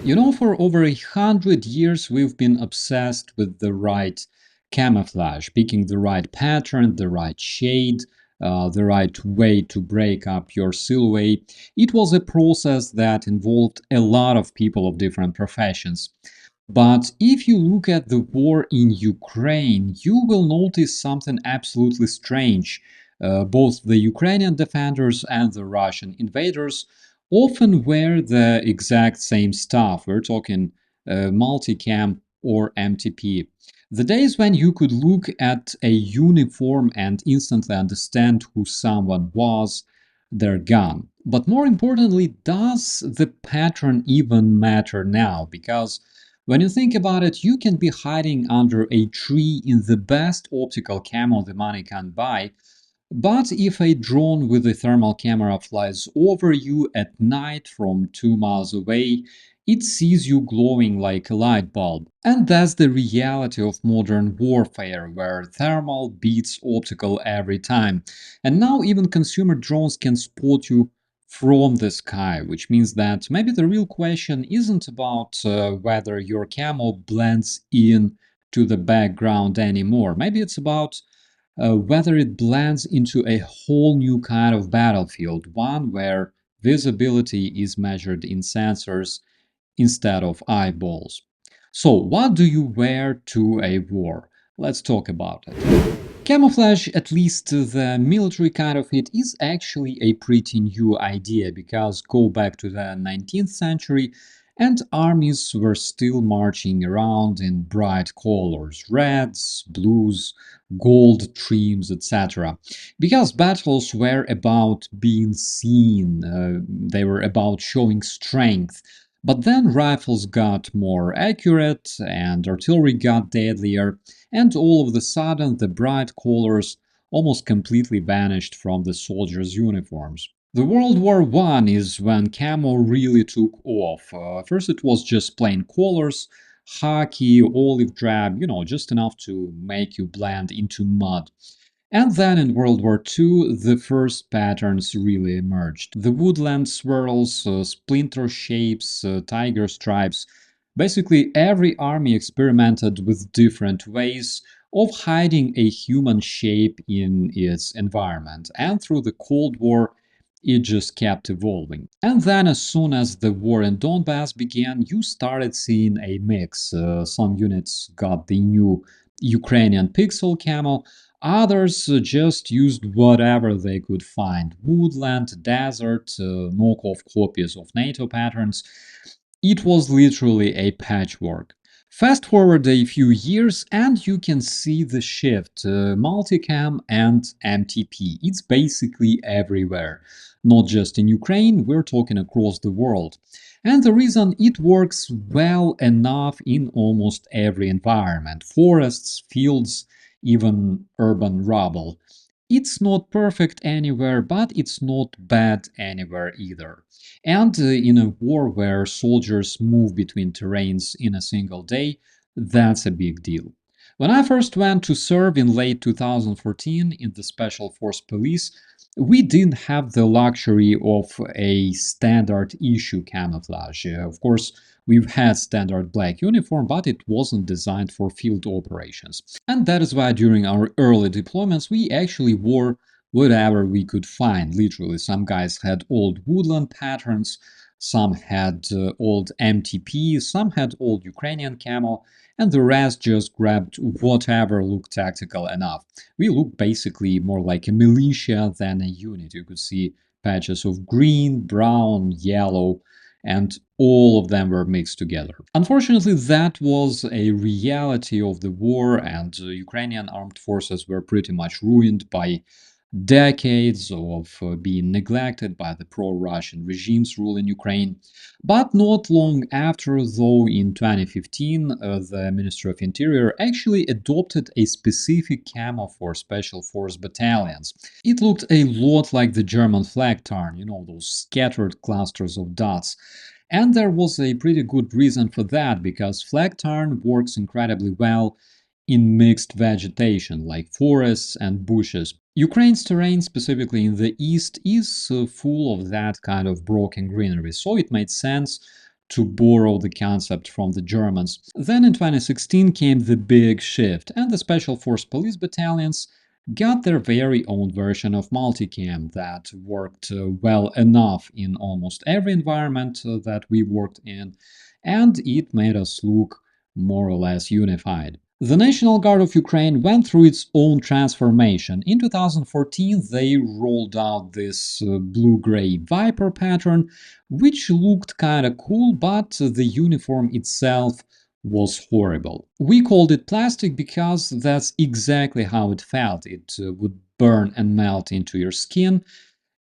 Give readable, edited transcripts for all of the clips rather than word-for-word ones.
You know, for over 100 years, we've been obsessed with the right camouflage, picking the right pattern, the right shade, the right way to break up your silhouette. It was a process that involved a lot of people of different professions. But if you look at the war in Ukraine, you will notice something absolutely strange. Both the Ukrainian defenders and the Russian invaders often wear the exact same stuff. We're talking multicam or MTP. The days when you could look at a uniform and instantly understand who someone was, they're gone. But more importantly, does the pattern even matter now? Because when you think about it, you can be hiding under a tree in the best optical camo the money can buy, but if a drone with a thermal camera flies over you at night from 2 miles away, it sees you glowing like a light bulb. And that's the reality of modern warfare, where thermal beats optical every time. And now even consumer drones can spot you from the sky, which means that maybe the real question isn't about whether your camo blends in to the background anymore. Maybe it's about whether it blends into a whole new kind of battlefield, one where visibility is measured in sensors instead of eyeballs. So, what do you wear to a war? Let's talk about it. Camouflage, at least the military kind of it, is actually a pretty new idea because go back to the 19th century and armies were still marching around in bright colors, reds, blues, gold trims, etc. Because battles were about being seen, they were about showing strength. But then rifles got more accurate and artillery got deadlier, and all of a sudden the bright colors almost completely vanished from the soldiers' uniforms. The World War I is when camo really took off. First, it was just plain colors, khaki, olive drab, just enough to make you blend into mud. And then in World War II, the first patterns really emerged. The woodland swirls, splinter shapes, tiger stripes. Basically, every army experimented with different ways of hiding a human shape in its environment. And through the Cold War, it just kept evolving. And then, as soon as the war in Donbass began, you started seeing a mix. Some units got the new Ukrainian pixel camo, others just used whatever they could find: woodland, desert, knockoff copies of NATO patterns. It was literally a patchwork. Fast forward a few years and you can see the shift. Multicam and MTP. It's basically everywhere. Not just in Ukraine, we're talking across the world. And the reason it works well enough in almost every environment: forests, fields, even urban rubble. It's not perfect anywhere, but it's not bad anywhere either. And in a war where soldiers move between terrains in a single day, that's a big deal. When I first went to serve in late 2014 in the Special Force Police, we didn't have the luxury of a standard issue camouflage. Of course, we've had standard black uniform, but it wasn't designed for field operations. And that is why during our early deployments, we actually wore whatever we could find. Literally, some guys had old woodland patterns, some had old MTP, some had old Ukrainian camo, and the rest just grabbed whatever looked tactical enough. We looked basically more like a militia than a unit. You could see patches of green, brown, yellow, and all of them were mixed together. Unfortunately, that was a reality of the war, and Ukrainian armed forces were pretty much ruined by decades of being neglected by the pro-Russian regimes ruling Ukraine. But not long after, though, in 2015, the Ministry of Interior actually adopted a specific camo for special force battalions. It looked a lot like the German flag tarn, those scattered clusters of dots. And there was a pretty good reason for that, because flag tarn works incredibly well in mixed vegetation like forests and bushes. Ukraine's terrain, specifically in the east, is full of that kind of broken greenery, so it made sense to borrow the concept from the Germans. Then in 2016 came the big shift, and the Special Force Police battalions got their very own version of Multicam that worked well enough in almost every environment that we worked in, and it made us look more or less unified. The National Guard of Ukraine went through its own transformation. In 2014, they rolled out this blue-gray Viper pattern, which looked kinda cool, but the uniform itself was horrible. We called it plastic because that's exactly how it felt. It would burn and melt into your skin.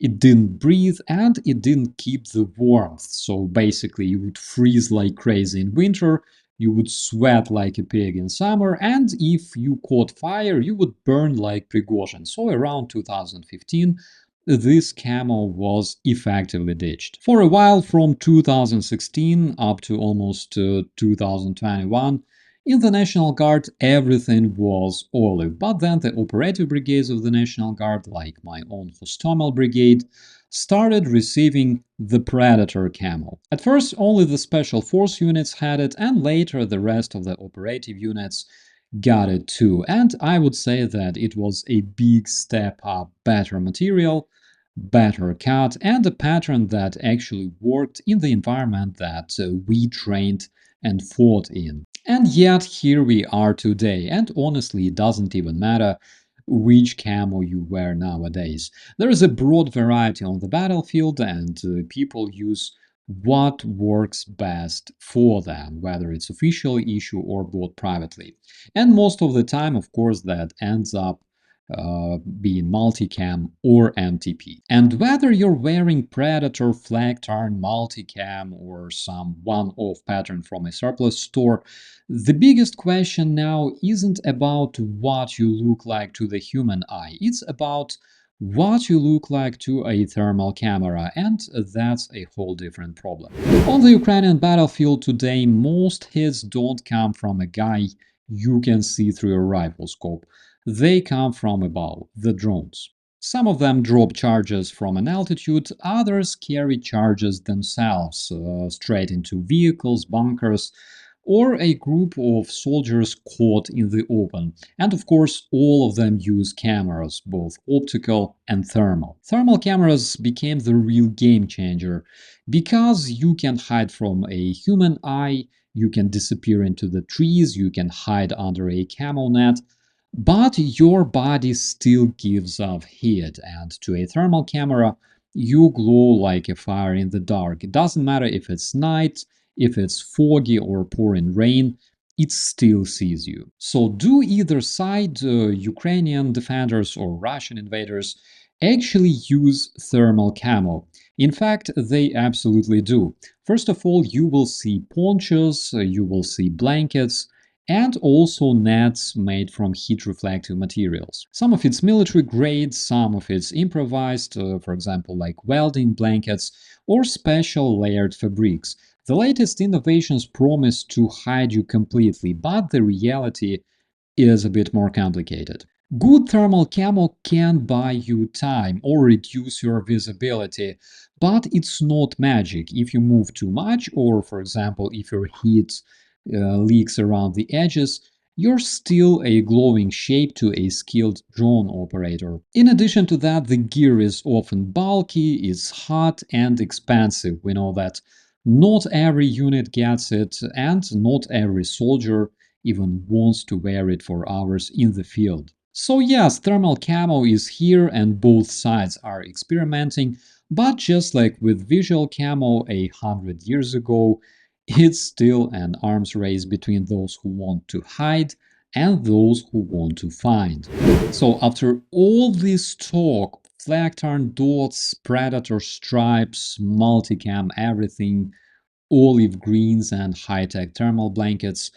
It didn't breathe and it didn't keep the warmth. So basically, you would freeze like crazy in winter, you would sweat like a pig in summer, and if you caught fire, you would burn like Prigozhin. So around 2015, this camo was effectively ditched. For a while, from 2016 up to almost 2021, in the National Guard, everything was olive, but then the operative brigades of the National Guard, like my own Hostomel brigade, started receiving the Predator camo. At first, only the Special Force units had it, and later the rest of the operative units got it too. And I would say that it was a big step up, better material, better cut, and a pattern that actually worked in the environment that we trained and fought in. And yet here we are today, and honestly it doesn't even matter which camo you wear nowadays. There is a broad variety on the battlefield, and people use what works best for them, whether it's officially issued or bought privately. And most of the time, of course, that ends up being multicam or MTP. And whether you're wearing Predator, flag turn, multicam, or some one-off pattern from a surplus store, the biggest question now isn't about what you look like to the human eye, it's about what you look like to a thermal camera, and that's a whole different problem. On the Ukrainian battlefield today, most hits don't come from a guy you can see through a rifle scope. They come from above, the drones. Some of them drop charges from an altitude, others carry charges themselves straight into vehicles, bunkers, or a group of soldiers caught in the open. And of course, all of them use cameras, both optical and thermal. Thermal cameras became the real game changer because you can hide from a human eye, you can disappear into the trees, you can hide under a camo net, but your body still gives off heat, and to a thermal camera, you glow like a fire in the dark. It doesn't matter if it's night, if it's foggy or pouring rain, it still sees you. So do either side, Ukrainian defenders or Russian invaders, actually use thermal camo? In fact, they absolutely do. First of all, you will see ponchos, you will see blankets, and also nets made from heat-reflective materials. Some of it's military grade, some of it's improvised, for example, like welding blankets or special layered fabrics. The latest innovations promise to hide you completely, but the reality is a bit more complicated. Good thermal camo can buy you time or reduce your visibility, but it's not magic. If you move too much, or for example, if your heat leaks around the edges, you're still a glowing shape to a skilled drone operator. In addition to that, the gear is often bulky, is hot and expensive. We know that not every unit gets it, and not every soldier even wants to wear it for hours in the field. So yes, thermal camo is here and both sides are experimenting, but just like with visual camo 100 years ago, it's still an arms race between those who want to hide and those who want to find. So after all this talk, flag turn dots, predator stripes, multicam, everything, olive greens and high-tech thermal blankets,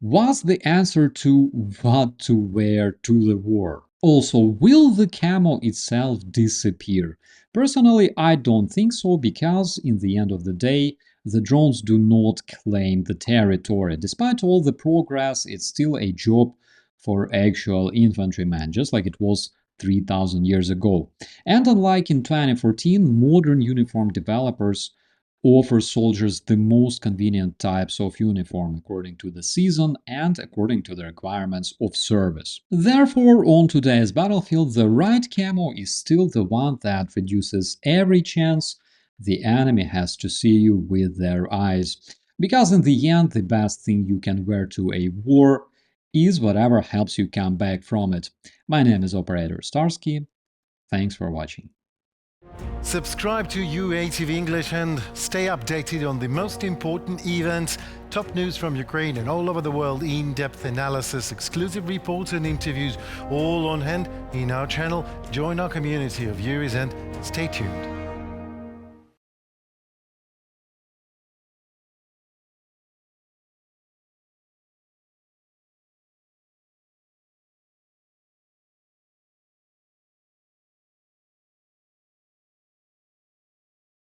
what's the answer to what to wear to the war? Also, will the camo itself disappear? Personally, I don't think so, because in the end of the day, the drones do not claim the territory. Despite all the progress, it's still a job for actual infantrymen, just like it was 3000 years ago. And unlike in 2014, modern uniform developers offers soldiers the most convenient types of uniform according to the season and according to the requirements of service. Therefore, on today's battlefield, the right camo is still the one that reduces every chance the enemy has to see you with their eyes. Because in the end, the best thing you can wear to a war is whatever helps you come back from it. My name is Operator Starsky. Thanks for watching. Subscribe to UATV English and stay updated on the most important events, top news from Ukraine and all over the world, in-depth analysis, exclusive reports and interviews, all on hand in our channel. Join our community of viewers and stay tuned.